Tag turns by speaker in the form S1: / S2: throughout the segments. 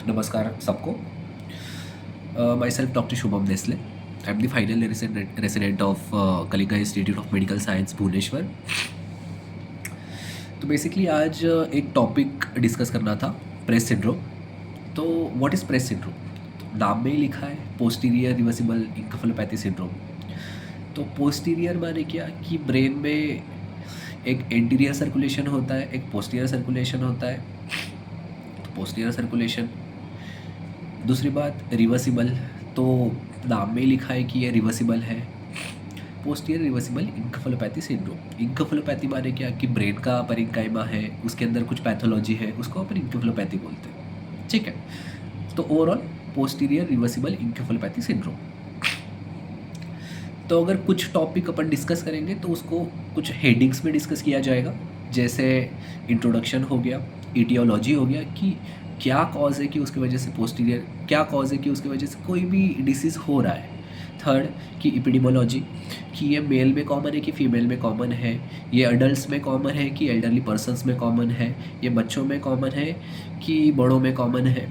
S1: नमस्कार सबको। Myself doctor Shubham Nestle. I am the final resident of Kalinga institute of medical science Bhubaneswar. तो basically आज एक टॉपिक डिस्कस करना था, प्रेस सिंड्रोम। तो व्हाट इज़ प्रेस सिंड्रोम? तो नाम में ही लिखा है पोस्टीरियर रिवर्सिबल इंकेफेलोपैथी सिंड्रोम। तो पोस्टीरियर माने क्या कि ब्रेन में एक एंटीरियर सर्कुलेशन होता है, एक पोस्टीरियर सर्कुलेशन होता है। तो पोस्टीरियर सर्कुलेशन, दूसरी बात रिवर्सिबल, तो नाम में ही लिखा है कि ये रिवर्सिबल है। Posterior reversible encephalopathy syndrome. Encephalopathy माने क्या कि ब्रेन का परिंकाइमा है, उसके अंदर कुछ पैथोलॉजी है, उसको अपन इंकेफेलोपैथी बोलते हैं। ठीक है, तो overall posterior reversible encephalopathy syndrome. तो अगर कुछ टॉपिक अपन डिस्कस करेंगे तो उसको कुछ हेडिंग्स में डिस्कस किया जाएगा, जैसे इंट्रोडक्शन हो गया, इटियोलॉजी हो गया कि क्या कॉज है कि उसकी वजह से पोस्टीरियर, क्या कॉज है कि उसकी वजह से कोई भी डिसीज़ हो रहा है। थर्ड कि एपिडेमोलॉजी, कि ये मेल में कॉमन है कि फीमेल में कॉमन है, ये अडल्ट्स में कॉमन है कि एल्डरली पर्सन्स में कॉमन है, ये बच्चों में कॉमन है कि बड़ों में कॉमन है।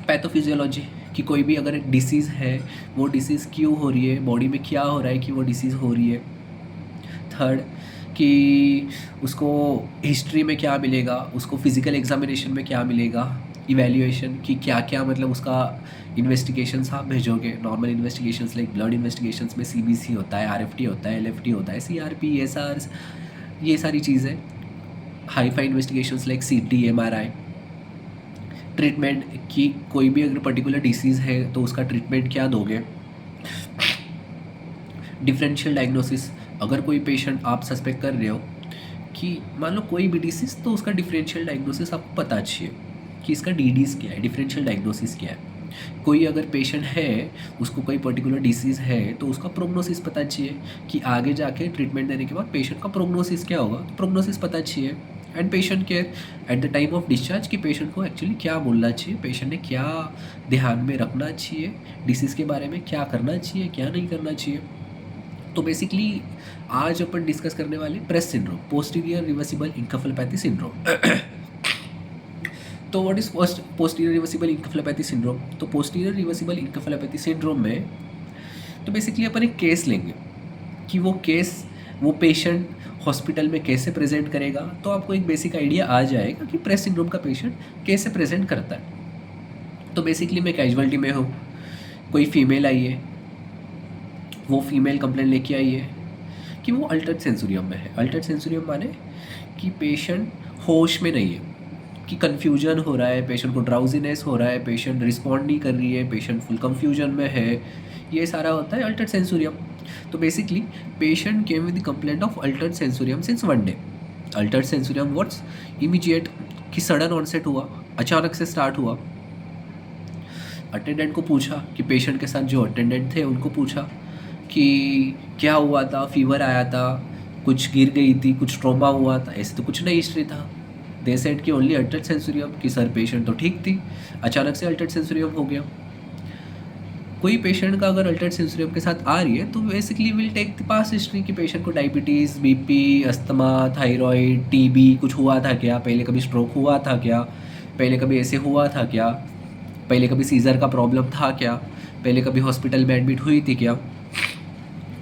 S1: पैथोफिजियोलॉजी, कि कोई भी अगर एक डिसीज़ है वो डिसीज़ क्यों हो रही है, बॉडी में क्या हो रहा है कि वो डिसीज़ हो रही है। थर्ड कि उसको हिस्ट्री में क्या मिलेगा, उसको फिज़िकल एग्जामिनेशन में क्या मिलेगा, इवैल्यूएशन कि क्या क्या मतलब उसका इन्वेस्टिगेशंस आप भेजोगे। Normal investigations like blood investigations में सीबीसी होता है, आरएफटी होता है, एलएफटी होता है, सीआरपी, एसआर, ये सारी चीज़ें। हाई फाई इन्वेस्टिगेशंस लाइक सीटी, एमआरआई। ट्रीटमेंट, कि कोई भी अगर पर्टिकुलर डिसीज़ है तो उसका ट्रीटमेंट क्या दोगे। डिफरेंशियल डायग्नोसिस, अगर कोई पेशेंट आप सस्पेक्ट कर रहे हो कि मान लो कोई भी डिसीज़, तो उसका डिफरेंशियल डायग्नोसिस आपको पता चाहिए कि इसका डीडीज़ क्या है, डिफरेंशियल डायग्नोसिस क्या है। कोई अगर पेशेंट है, उसको कोई पर्टिकुलर डिसीज़ है, तो उसका प्रोग्नोसिस पता चाहिए कि आगे जाके ट्रीटमेंट देने के बाद पेशेंट का प्रोग्नोसिस क्या होगा, तो प्रोग्नोसिस पता चाहिए। And patient care at the time of discharge, कि पेशेंट को एक्चुअली क्या बोलना चाहिए, पेशेंट ने क्या ध्यान में रखना चाहिए, डिसीज़ के बारे में क्या करना चाहिए, क्या नहीं करना चाहिए। तो बेसिकली आज अपन डिस्कस करने वाले PRES syndrome, posterior reversible encephalopathy syndrome. तो what is posterior reversible encephalopathy syndrome? तो पोस्टीरियर रिवर्सिबल इंकेफेलोपैथी सिंड्रोम में तो बेसिकली अपन एक केस लेंगे कि वो पेशेंट हॉस्पिटल में कैसे प्रेजेंट करेगा। तो आपको एक बेसिक आइडिया आ जाएगा कि प्रेस सिंड्रोम का पेशेंट कैसे प्रेजेंट करता है। तो बेसिकली मैं कैजुअलिटी में हूँ, कोई फीमेल आई है, वो फीमेल कंप्लेंट लेके आई है कि वो अल्टर्ड सेंसोरियम में है। अल्टर्ड सेंसोरियम माने कि पेशेंट होश में नहीं है, कि कन्फ्यूजन हो रहा है, पेशेंट को ड्राउजीनेस हो रहा है, पेशेंट रिस्पॉन्ड नहीं कर रही है, पेशेंट फुल कन्फ्यूजन में है, ये सारा होता है अल्टर्ड सेंसोरियम। तो basically patient came with the complaint of Altered sensorium since 1 day. Altered sensorium what's immediate, कि सडन ऑनसेट हुआ, अचानक से स्टार्ट हुआ। अटेंडेंट को पूछा कि पेशेंट के साथ जो अटेंडेंट थे उनको पूछा कि क्या हुआ था, फीवर आया था, कुछ गिर गई थी, कुछ ट्रॉमा हुआ था, ऐसे तो कुछ नहीं हिस्ट्री था। दे सेड कि ओनली अल्टर्ड सेंसोरियम, कि सर पेशेंट तो ठीक थी, अचानक से अल्टर्ड सेंसोरियम हो गया। कोई पेशेंट का अगर अल्टर्ड सेंसोरियम के साथ आ रही है तो basically will take the past history, कि पेशेंट को diabetes, BP, asthma, thyroid, TB कुछ हुआ था क्या, पहले कभी स्ट्रोक हुआ था क्या, पहले कभी ऐसे हुआ था क्या, पहले कभी सीजर का प्रॉब्लम था क्या, पहले कभी हॉस्पिटल में एडमिट हुई थी क्या।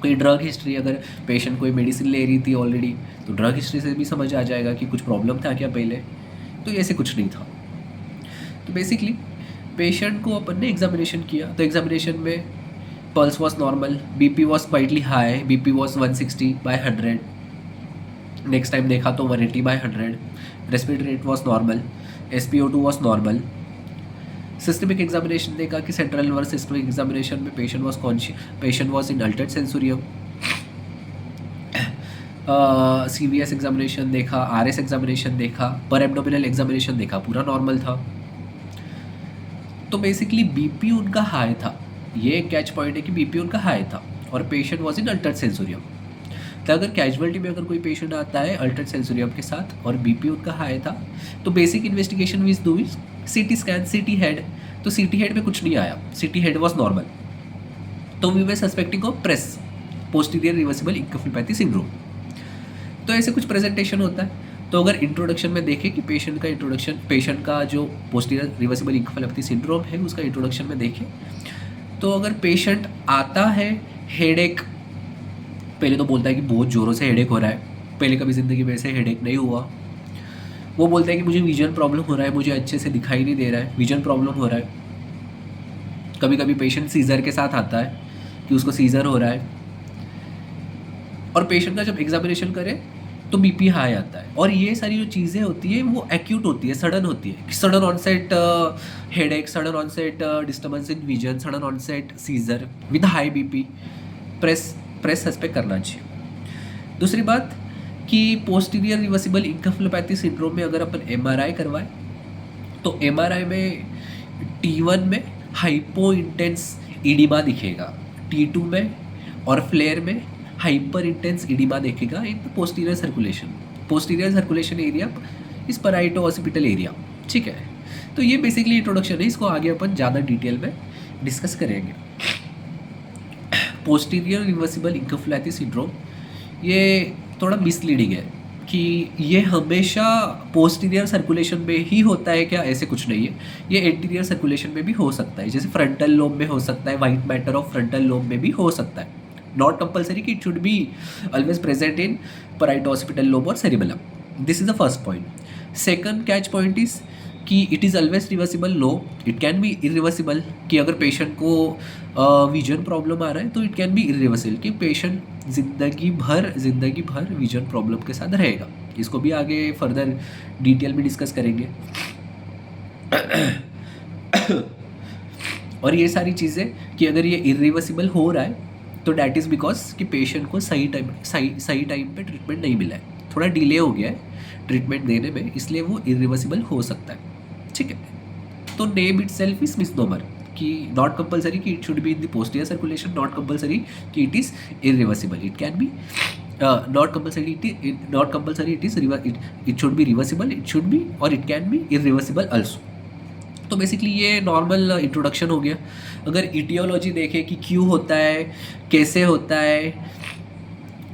S1: कोई ड्रग हिस्ट्री, अगर पेशेंट कोई मेडिसिन ले रही थी ऑलरेडी, तो ड्रग हिस्ट्री से भी समझ आ जाएगा कि कुछ प्रॉब्लम था क्या पहले। तो ऐसे कुछ नहीं था। तो बेसिकली पेशेंट को अपन ने एग्जामिनेशन किया, तो एग्जामिनेशन में pulse was normal, BP was quietly high, BP was 160/100। Next time देखा तो 180/100। Respiratory rate was normal, SpO2 was normal. Systemic examination देखा कि सेंट्रल नर्वस सिस्टमिक एग्जामिनेशन में patient was in Altered sensorium. CVS examination देखा, RS examination देखा, पर abdominal examination देखा, पूरा नॉर्मल था। तो बेसिकली बीपी उनका हाई था, ये एक कैच पॉइंट है कि बीपी उनका हाई था और patient was in Altered sensorium. तो अगर कैजुअलिटी में अगर कोई पेशेंट आता है अल्टर्ड सेंसोरियम के साथ और बीपी उनका हाई था, तो basic investigation which do is CT scan, CT head. तो CT हेड में कुछ नहीं आया, CT हेड वॉज नॉर्मल। तो we were suspecting of posterior reversible encephalopathy syndrome. तो ऐसे कुछ प्रेजेंटेशन होता है। तो अगर इंट्रोडक्शन में देखें कि पेशेंट का जो पोस्टीरियर रिवर्सिबल इंकेफेलोपैथी सिंड्रोम है उसका इंट्रोडक्शन में देखें, तो अगर पेशेंट आता है हेडेक, पहले तो बोलता है कि बहुत ज़ोरों से हेडेक हो रहा है, पहले कभी ज़िंदगी में ऐसे हेडेक नहीं हुआ। वो बोलता है कि मुझे विजन प्रॉब्लम हो रहा है, मुझे अच्छे से दिखाई नहीं दे रहा है, विजन प्रॉब्लम हो रहा है। कभी कभी पेशेंट सीज़र के साथ आता है कि उसको सीज़र हो रहा है, और पेशेंट का जब एग्जामिनेशन करें तो बीपी हाई आता है। और ये सारी जो चीज़ें होती है वो एक्यूट होती है, सडन होती है, sudden onset headache, sudden onset disturbance in vision, sudden onset seizure with high BP, PRES suspect करना चाहिए। दूसरी बात कि पोस्टीरियर रिवर्सिबल इंकेफेलोपैथी सिंड्रोम में अगर अपन एमआरआई करवाएं तो एमआरआई में T1 में हाइपो इंटेंस इडिमा दिखेगा, T2 में और फ्लेयर में हाइपर इंटेंस इडिमा दिखेगा इन पोस्टीरियर सर्कुलेशन एरिया इस पराइटो ऑसिपिटल एरिया। ठीक है, तो ये बेसिकली इंट्रोडक्शन है, इसको आगे अपन ज़्यादा डिटेल में डिस्कस करेंगे। पोस्टीरियर रिवर्सिबल इंकेफेलोपैथी सिंड्रोम ये थोड़ा मिसलीडिंग है कि ये हमेशा पोस्टीरियर सर्कुलेशन में ही होता है क्या, ऐसे कुछ नहीं है, ये एंटीरियर सर्कुलेशन में भी हो सकता है, जैसे फ्रंटल लोब में हो सकता है, white matter of frontal lobe में भी हो सकता है। नॉट कंपल्सरी कि it should be always present in parieto occipital lobe और cerebellum. This is the first point. Second catch point is कि इट इज़ ऑलवेज रिवर्सिबल, लो इट कैन बी इरिवर्सिबल, कि अगर पेशेंट को विजन प्रॉब्लम आ रहा है तो इट कैन बी इरिवर्सिबल, कि पेशेंट ज़िंदगी भर विजन प्रॉब्लम के साथ रहेगा। इसको भी आगे फर्दर डिटेल में डिस्कस करेंगे। और ये सारी चीज़ें कि अगर ये इरिवर्सिबल हो रहा है तो डैट इज़ बिकॉज कि पेशेंट को सही टाइम पे ट्रीटमेंट नहीं मिला है, थोड़ा डिले हो गया है ट्रीटमेंट देने में, इसलिए वो इरिवर्सिबल हो सकता है। ठीक है, तो name itself is misnomer, कि नॉट कंपल्सरी कि it should be in the posterior circulation, not compulsory कि it is irreversible, it can be not compulsory it should be reversible, it should be और it can be irreversible also. तो basically ये normal introduction हो गया। अगर etiology देखें कि क्यों होता है, कैसे होता है,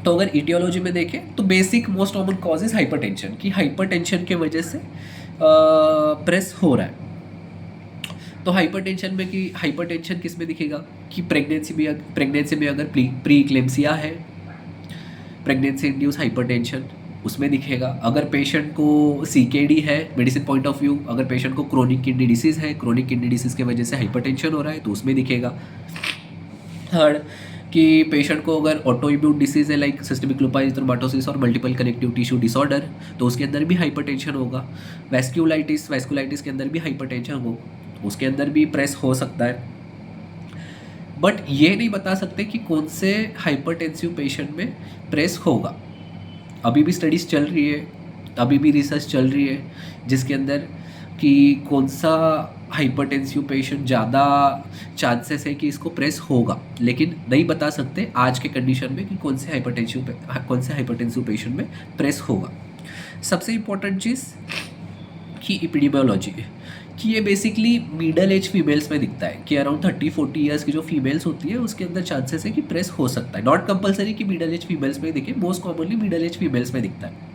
S1: तो अगर इटियोलॉजी में देखें तो basic most common cause is hypertension, कि हाइपरटेंशन के वजह से प्रेस हो रहा है। तो हाइपरटेंशन किस में दिखेगा कि प्रेगनेंसी में अगर प्री इक्लेम्सिया है, प्रेगनेंसी इंड्यूस हाइपरटेंशन उसमें दिखेगा। अगर पेशेंट को CKD है मेडिसिन पॉइंट ऑफ व्यू, अगर पेशेंट को क्रोनिक किडनी डिसीज़ है, क्रोनिक किडनी डिसीज़ के वजह से हाइपरटेंशन हो रहा है तो उसमें दिखेगा। थर्ड कि पेशेंट को अगर ऑटो इम्यून डिसीज़ है लाइक सिस्टेमिक लुपास एरिथ्रोमाटोसिस और मल्टीपल कनेक्टिव टिश्यू डिसऑर्डर, तो उसके अंदर भी हाइपरटेंशन होगा। वैस्कुलाइटिस के अंदर भी हाइपरटेंशन हो, उसके अंदर भी प्रेस हो सकता है। बट ये नहीं बता सकते कि कौन से हाइपरटेंसिव पेशेंट में प्रेस होगा। अभी भी स्टडीज़ चल रही है, अभी भी रिसर्च चल रही है जिसके अंदर कि कौन सा हाइपरटेंसिव पेशेंट ज़्यादा चांसेस है कि इसको प्रेस होगा, लेकिन नहीं बता सकते आज के कंडीशन में कि कौन से हाइपरटेंसिव पेशेंट में प्रेस होगा। सबसे इम्पोर्टेंट चीज़ कि एपिडेमियोलॉजी, कि ये बेसिकली मिडल एज फीमेल्स में दिखता है, कि अराउंड 30-40 ईयर्स की जो फीमेल्स होती है उसके अंदर चांसेस है कि प्रेस हो सकता है। नॉट कंपल्सरी कि मिडल एज फीमेल्स में दिखे, most commonly middle age females में दिखता है।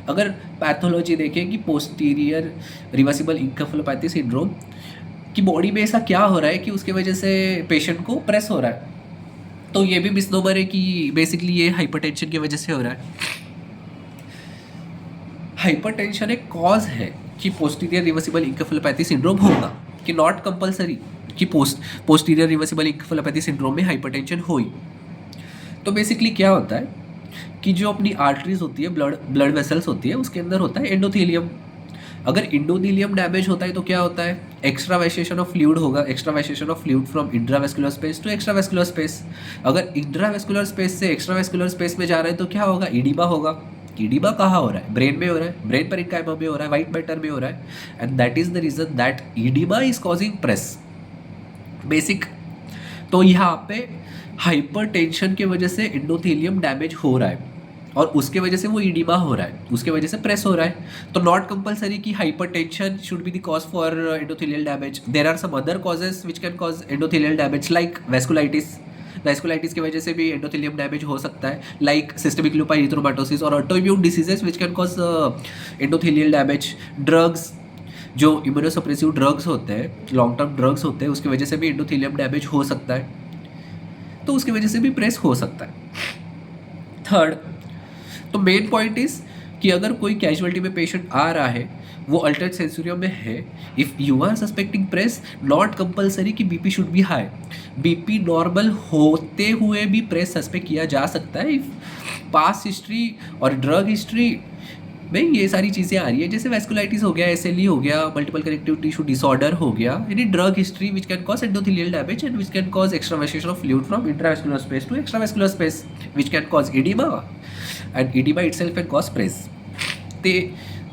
S1: अगर पैथोलॉजी देखें कि पोस्टीरियर रिवर्सिबल इंकेफेलोपैथी सिंड्रोम की बॉडी में ऐसा क्या हो रहा है कि उसके वजह से पेशेंट को प्रेस हो रहा है, तो ये भी मिसनोमर है कि बेसिकली ये हाइपरटेंशन की वजह से हो रहा है। हाइपरटेंशन एक कॉज है कि पोस्टीरियर रिवर्सिबल इंकेफेलोपैथी सिंड्रोम होगा, कि नॉट कंपल्सरी कि पोस्टीरियर रिवर्सिबल इंकेफेलोपैथी सिंड्रोम में हाइपरटेंशन होई। तो बेसिकली क्या होता है कि जो अपनी आर्टरीज होती है, ब्लड वेसल्स होती है, उसके अंदर होता है एंडोथेलियम। अगर एंडोथेलियम डैमेज होता है तो क्या होता है, एक्स्ट्रावेसेशन ऑफ फ्लूइड होगा, extravasation of fluid from intravascular space to extravascular space. अगर इंट्रावेस्कुलर स्पेस से एक्स्ट्रावेस्कुलर स्पेस में जा रहा है तो क्या होगा, इडिमा होगा। इडिमा कहाँ हो रहा है, ब्रेन में हो रहा है, ब्रेन पेरेन्काइमा में हो रहा है, वाइट मैटर में हो रहा है, and that is the reason that edema is causing PRES basic. तो यहाँ पे हाइपरटेंशन की वजह से एंडोथेलियम डैमेज हो रहा है और उसके वजह से वो इडिमा हो रहा है, उसके वजह से प्रेस हो रहा है। तो नॉट कंपल्सरी कि hypertension should be the cause for endothelial damage. There are some other causes which can cause endothelial damage like vasculitis, vasculitis की वजह से भी एंडोथेलियम डैमेज हो सकता है, लाइक सिस्टेमिक लूपास एरिथ्रोमाटोसिस और autoimmune diseases which can cause endothelial damage. Drugs, जो immunosuppressive drugs होते हैं, लॉन्ग टर्म ड्रग्स होते हैं, उसकी वजह से भी एंडोथेलियम डैमेज हो सकता है, तो उसकी वजह से भी प्रेस हो सकता है। थर्ड, तो मेन पॉइंट इज कि अगर कोई कैजुअलिटी में पेशेंट आ रहा है, वो अल्टर्ड सेंसोरियम में है, if you are suspecting PRES, not compulsory कि BP should be high. BP normal होते हुए भी प्रेस सस्पेक्ट किया जा सकता है इफ पास्ट हिस्ट्री और ड्रग हिस्ट्री में ये सारी चीज़ें आ रही है, जैसे वैस्कुलाइटिस हो गया, एसएलई हो गया, मल्टीपल कनेक्टिव टिश्यू डिसऑर्डर हो गया, यानी drug history which can cause endothelial damage and which can cause extravasation of fluid from intravascular space to extravascular space which can cause oedema and oedema itself can cause PRES.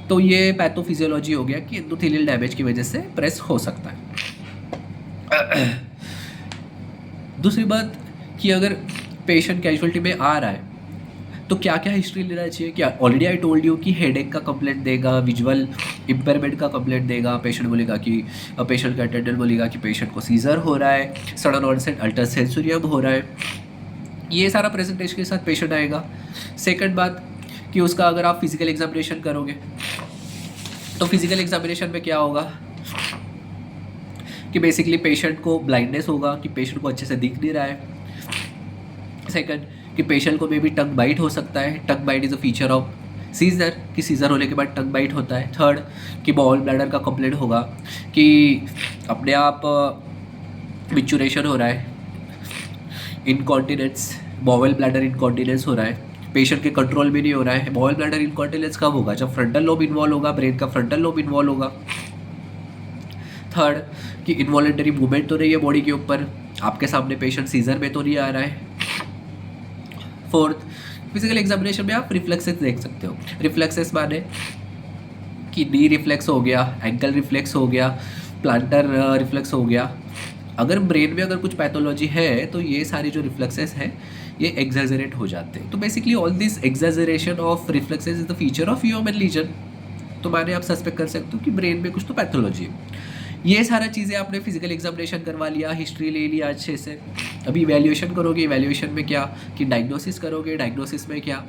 S1: तो ये pathophysiology हो गया कि endothelial damage की वजह से press हो सकता है। दूसरी बात कि अगर पेशेंट कैजुअलिटी में आ रहा है तो क्या क्या हिस्ट्री लेना चाहिए। क्या ऑलरेडी आई टोल्ड यू कि हेडेक का कंप्लेंट देगा, विजुअल इम्पेयरमेंट का कंप्लेंट देगा, पेशेंट बोलेगा कि पेशेंट का अटेंडेंट बोलेगा कि पेशेंट को सीजर हो रहा है, सडन ऑनसेट अल्टर सेंसोरियम हो रहा है, ये सारा प्रेजेंटेशन के साथ पेशेंट आएगा। सेकंड बात कि उसका अगर आप फिजिकल एग्जामिनेशन करोगे तो फिजिकल एग्जामिनेशन में क्या होगा कि बेसिकली पेशेंट को ब्लाइंडनेस होगा, कि पेशेंट को अच्छे से दिख नहीं रहा है। सेकंड कि पेशेंट को मे बी टंग बाइट हो सकता है, tongue bite is a feature of seizure, कि सीजर होने के बाद टंग बाइट होता है। थर्ड कि बॉल ब्लैडर का कंप्लेंट होगा कि अपने आप मिचुरेशन हो रहा है, इनकॉन्टिनेंस, बॉवल ब्लैडर इनकॉन्टिनेंस हो रहा है, पेशेंट के कंट्रोल भी नहीं हो रहा है। बॉवल ब्लैडर इनकॉन्टिनेंस कब होगा, जब फ्रंटल लोब इन्वॉल्व होगा, ब्रेन का फ्रंटल लोब इन्वॉल्व होगा। थर्ड कि इनवॉलेंटरी मूवमेंट तो नहीं है बॉडी के ऊपर, आपके सामने पेशेंट सीजर में तो नहीं आ रहा है। फोर्थ, फिजिकल एग्जामिनेशन में आप रिफ्लेक्सेस देख सकते हो। रिफ्लेक्सेस माने कि नी रिफ्लेक्स हो गया, एंकल रिफ्लेक्स हो गया, प्लांटर रिफ्लेक्स हो गया। अगर ब्रेन में अगर कुछ पैथोलॉजी है तो ये सारे जो रिफ्लेक्सेस हैं ये एग्जैजरेट हो जाते हैं। तो basically all this exaggeration of reflexes is the feature of human lesion. तो माने आप सस्पेक्ट कर सकते हो कि ब्रेन में कुछ तो पैथोलॉजी है। ये सारा चीज़ें आपने फिजिकल एग्जामिनेशन करवा लिया, हिस्ट्री ले लिया अच्छे से। अभी इवैल्यूएशन करोगे, इवैल्यूएशन में क्या कि डायग्नोसिस करोगे, डायग्नोसिस में क्या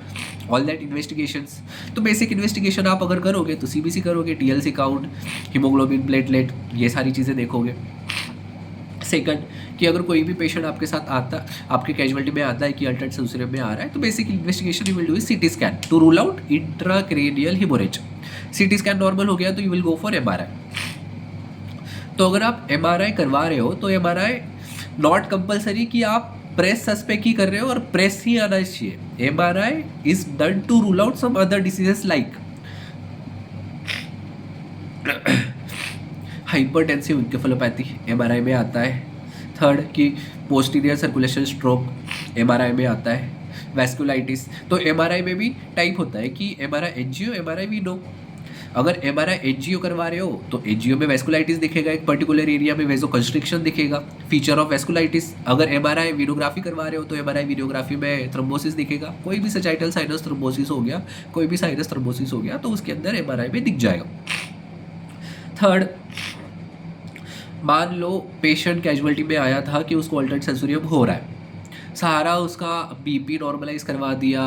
S1: ऑल दैट इन्वेस्टिगेशंस। तो बेसिक इन्वेस्टिगेशन आप अगर करोगे तो सीबीसी करोगे, टीएलसी काउंट, हीमोग्लोबिन, प्लेटलेट, ये सारी चीज़ें देखोगे। सेकंड कि अगर कोई भी पेशेंट आपके साथ आता, आपके कैजुअलिटी में आता है कि अल्टर्ड सेंसोरियम में आ रहा है, तो basic investigation you will do is CT scan to rule out intracranial haemorrhage. CT scan normal हो गया तो you will go for MRI. तो अगर आप एमआरआई करवा रहे हो तो एमआरआई नॉट कंपलसरी कि आप प्रेस सस्पेक्ट ही कर रहे हो और प्रेस ही आना चाहिए। MRI is done to rule out some other diseases like hypertensive encephalopathy MRI में आता है। थर्ड कि पोस्टीरियर सर्कुलेशन स्ट्रोक एमआरआई में आता है। वैस्कुलाइटिस, तो एमआरआई में भी टाइप होता है कि एमआरआई एनजीओ, एमआरआई वीनो। अगर एमआरआई एनजीओ करवा रहे हो तो एनजीओ में वैस्कुलाइटिस दिखेगा, एक पर्टिकुलर एरिया में वेजो कंस्ट्रिक्शन दिखेगा, फीचर ऑफ वैस्कुलाइटिस। अगर एमआरआई वीनोग्राफी करवा रहे हो तो एमआरआई वीनोग्राफी में थ्रोम्बोसिस दिखेगा, कोई भी सजाइटल साइनस थ्रोम्बोसिस हो गया, कोई भी साइनस थ्रोम्बोसिस हो गया तो उसके अंदर एमआरआई में दिख जाएगा। थर्ड, मान लो पेशेंट कैजुअलिटी में आया था कि उसको अल्टर्ड सेंसोरियम हो रहा है, सारा उसका बीपी नॉर्मलाइज करवा दिया,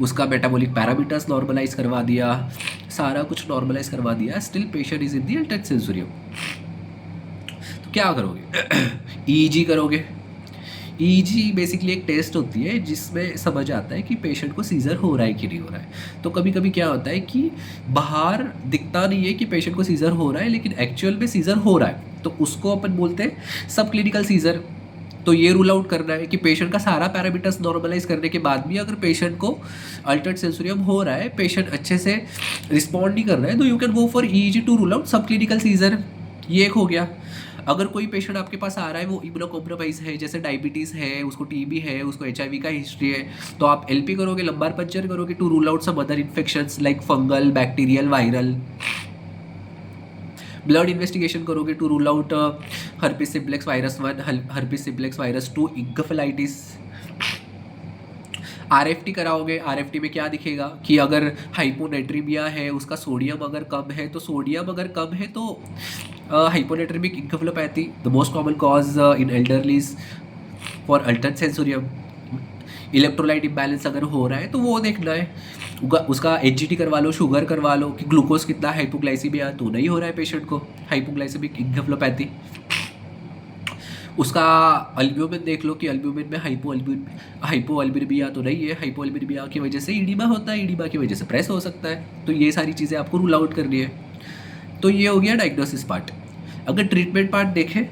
S1: उसका मेटाबॉलिक पैरामीटर्स नॉर्मलाइज करवा दिया, सारा कुछ नॉर्मलाइज करवा दिया, still patient is in the Altered sensorium. तो क्या करोगे? ईईजी करोगे। ईईजी बेसिकली एक टेस्ट होती है जिसमें समझ आता है कि पेशेंट को सीजर हो रहा है कि नहीं हो रहा है। तो कभी कभी क्या होता है कि बाहर दिखता नहीं है कि पेशेंट को सीजर हो रहा है, लेकिन एक्चुअल में सीजर हो रहा है, तो उसको अपन बोलते हैं सब क्लिनिकल सीजर। तो ये रूल आउट करना है कि पेशेंट का सारा पैरामीटर्स नॉर्मलाइज करने के बाद भी अगर पेशेंट को अल्टर्ड सेंसोरियम हो रहा है, पेशेंट अच्छे से रिस्पॉन्ड नहीं कर रहा है, तो you can go for EEG to rule out subclinical seizure. ये एक हो गया। अगर कोई पेशेंट आपके पास आ रहा है वो इम्यूनो कॉम्प्रोमाइज है, जैसे डायबिटीज़ है, उसको टीबी है, उसको एचआईवी का हिस्ट्री है, तो आप एलपी करोगे, लंबार पंचर करोगे to rule out some other infections like fungal, bacterial, viral. Blood investigation करोगे to rule out herpes simplex virus 1, herpes simplex virus 2, encephalitis. RFT कराओगे, आरएफटी में क्या दिखेगा कि अगर हाइपोनेट्रीमिया है, उसका सोडियम अगर कम है, तो सोडियम अगर कम है तो hyponatraemic encephalopathy the most common cause in elderlies. For alter sensorium. Electrolyte imbalance अगर हो रहा है तो वो देखना है। उसका एचजीटी करवा लो, शुगर करवा लो कि ग्लूकोज कितना, हाइपोग्लाइसीमिया तो नहीं हो रहा है पेशेंट को, हाइपोग्लाइसेमिक इंकेफेलोपैथी। उसका अल्ब्यूमिन देख लो कि अल्ब्यूमिन में हाइपोअल्बुमिया तो नहीं है, हाइपोअल्बुमिया की वजह से ईडिमा होता है, ईडिमा की वजह से प्रेस हो सकता है। तो ये सारी चीज़ें आपको रूल आउट करनी है। तो ये हो गया डायग्नोसिस पार्ट। अगर ट्रीटमेंट पार्ट देखें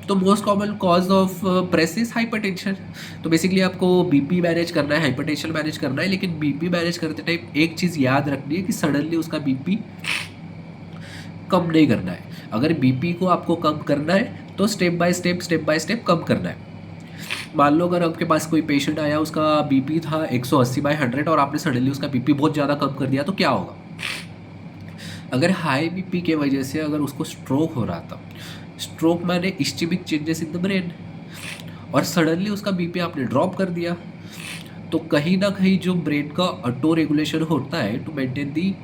S1: तो most common cause of press is hypertension. तो बेसिकली आपको बीपी मैनेज करना है, हाइपरटेंशन मैनेज करना है, लेकिन बीपी मैनेज करते टाइम एक चीज़ याद रखनी है कि सडनली उसका बीपी कम नहीं करना है। अगर बीपी को आपको कम करना है तो स्टेप बाय स्टेप कम करना है। मान लो अगर आपके पास कोई पेशेंट आया, उसका बीपी था 180/100 और आपने सडनली उसका बीपी बहुत ज़्यादा कम कर दिया तो क्या होगा? अगर हाई बीपी के वजह से अगर उसको स्ट्रोक हो रहा था, स्ट्रोक माने ischaemic changes in the brain, और सडनली उसका बीपी आपने ड्रॉप कर दिया, तो कहीं ना कहीं जो ब्रेन का ऑटो रेगुलेशन होता है to maintain the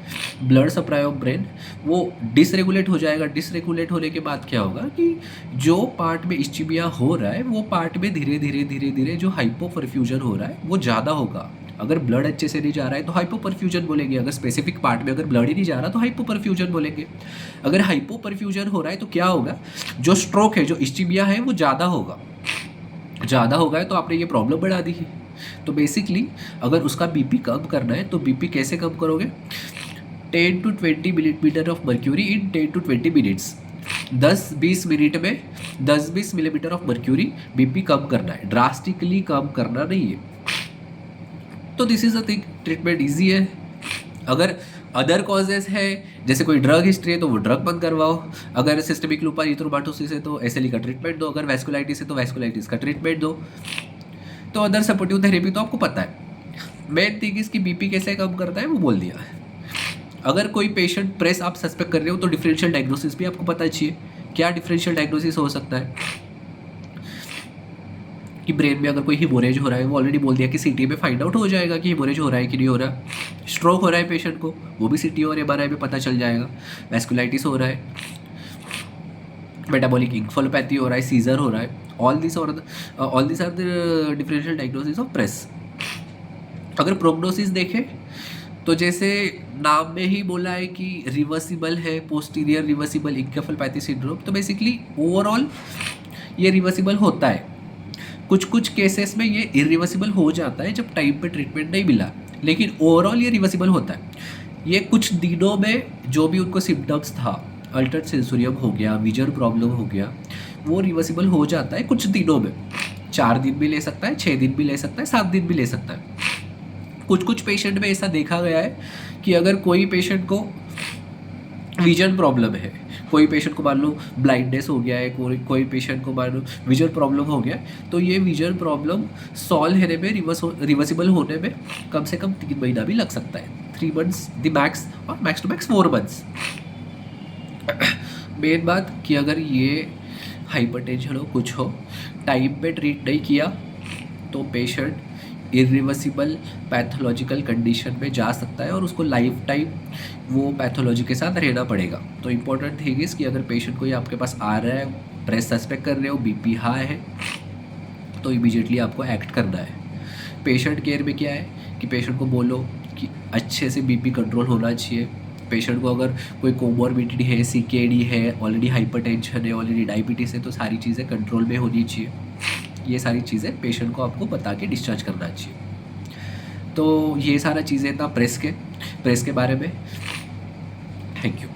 S1: blood supply of brain, वो डिसरेगुलेट हो जाएगा। डिसरेगुलेट होने के बाद क्या होगा कि जो पार्ट में इस्चीमिया हो रहा है वो पार्ट में धीरे धीरे जो हाइपो परफ्यूजन हो रहा है वो ज़्यादा होगा। अगर ब्लड अच्छे से नहीं जा रहा है तो हाइपो परफ्यूजन बोलेंगे। अगर स्पेसिफिक पार्ट में अगर ब्लड ही नहीं जा रहा तो हाइपो परफ्यूजन बोलेंगे। अगर हाइपो परफ्यूजन हो रहा है तो क्या होगा? जो स्ट्रोक है, जो इस्चीमिया है वो ज़्यादा होगा। ज़्यादा होगा है तो आपने ये प्रॉब्लम बढ़ा दी है। तो बेसिकली अगर उसका बीपी कम करना है तो बीपी कैसे कम करोगे? 10 to 20 millimetre of mercury in 10 to 20 minutes. 10-20 minute में 10-20 मिलीमीटर ऑफ मर्क्यूरी बीपी कम करना है, ड्रास्टिकली कम करना नहीं है। तो this is a thing, treatment easy है। अगर अदर कॉजेज है, जैसे कोई ड्रग हिस्ट्री है तो वो ड्रग बंद करवाओ। अगर सिस्टमिक लूपस एरिथ्रोमाटोसिस है तो एसएलई का ट्रीटमेंट दो। अगर वैस्कुलाइटिस है तो वैस्कुलाइटिस का ट्रीटमेंट दो। तो अदर सपोर्टिव थेरेपी तो आपको पता है। मेन थिंग इसकी बीपी कैसे कम करता है वो बोल दिया है। अगर कोई पेशेंट प्रेस आप सस्पेक्ट कर रहे हो तो डिफरेंशियल डायग्नोसिस भी आपको पता चाहिए। क्या डिफरेंशियल डायग्नोसिस हो सकता है? कि ब्रेन में अगर कोई हिमोरेज हो रहा है, वो ऑलरेडी बोल दिया कि सीटी में फाइंड आउट हो जाएगा कि हिमोरेज हो रहा है कि नहीं हो रहा। स्ट्रोक हो रहा है पेशेंट को, वो भी सीटी और एमआरआई में पता चल जाएगा। वैस्कुलाइटिस हो रहा है, मेटाबॉलिक इंकेफेलोपैथी हो रहा है, सीजर हो रहा है। All this are the differential diagnosis of PRES. अगर प्रोग्नोसिस देखें तो जैसे नाम में ही बोला है कि रिवर्सिबल है, पोस्टीरियर रिवर्सिबल इंकेफेलोपैथी सिंड्रोम, तो बेसिकली ओवरऑल ये रिवर्सिबल होता है। कुछ केसेस में ये इरिवर्सिबल हो जाता है जब टाइम पे ट्रीटमेंट नहीं मिला, लेकिन ओवरऑल ये रिवर्सिबल होता है। ये कुछ दिनों में जो भी उनको सिम्टम्स था, अल्टर्ड सेंसोरियम हो गया, विजन प्रॉब्लम हो गया, वो रिवर्सिबल हो जाता है कुछ दिनों में। 4 दिन भी ले सकता है, 6 दिन भी ले सकता है, 7 दिन भी ले सकता है। कुछ पेशेंट में ऐसा देखा गया है कि अगर कोई पेशेंट को विजन प्रॉब्लम है, कोई पेशेंट को मान लो ब्लाइंडनेस हो गया है, कोई पेशेंट को मान लो विजन प्रॉब्लम हो गया, तो ये विजन प्रॉब्लम सॉल्व होने में, रिवर्सिबल होने में कम से कम 3 महीना भी लग सकता है। 3 months द मैक्स, और max to max 4 months। Main बात कि अगर ये हाइपरटेंशन हो, कुछ हो, टाइम पे ट्रीट नहीं किया तो पेशेंट इरिवर्सिबल पैथोलॉजिकल कंडीशन में जा सकता है और उसको लाइफ टाइम वो पैथोलॉजी के साथ रहना पड़ेगा। तो इम्पोर्टेंट थिंग इज़ कि अगर पेशेंट कोई आपके पास आ रहा है, प्रेस सस्पेक्ट कर रहे हो, बीपी हाई है, तो इमीडिएटली आपको एक्ट करना है। पेशेंट केयर में क्या है कि पेशेंट को बोलो कि अच्छे से बीपी कंट्रोल होना चाहिए। पेशेंट को अगर कोई कोमॉर्बिडिटी है, सीकेडी है, ऑलरेडी हाइपरटेंशन है, ऑलरेडी डायबिटीज़ है, तो सारी चीज़ें कंट्रोल में होनी चाहिए। ये सारी चीज़ें पेशेंट को आपको बता के डिस्चार्ज करना चाहिए। तो ये सारा चीज़ें था प्रेस के बारे में। Thank you.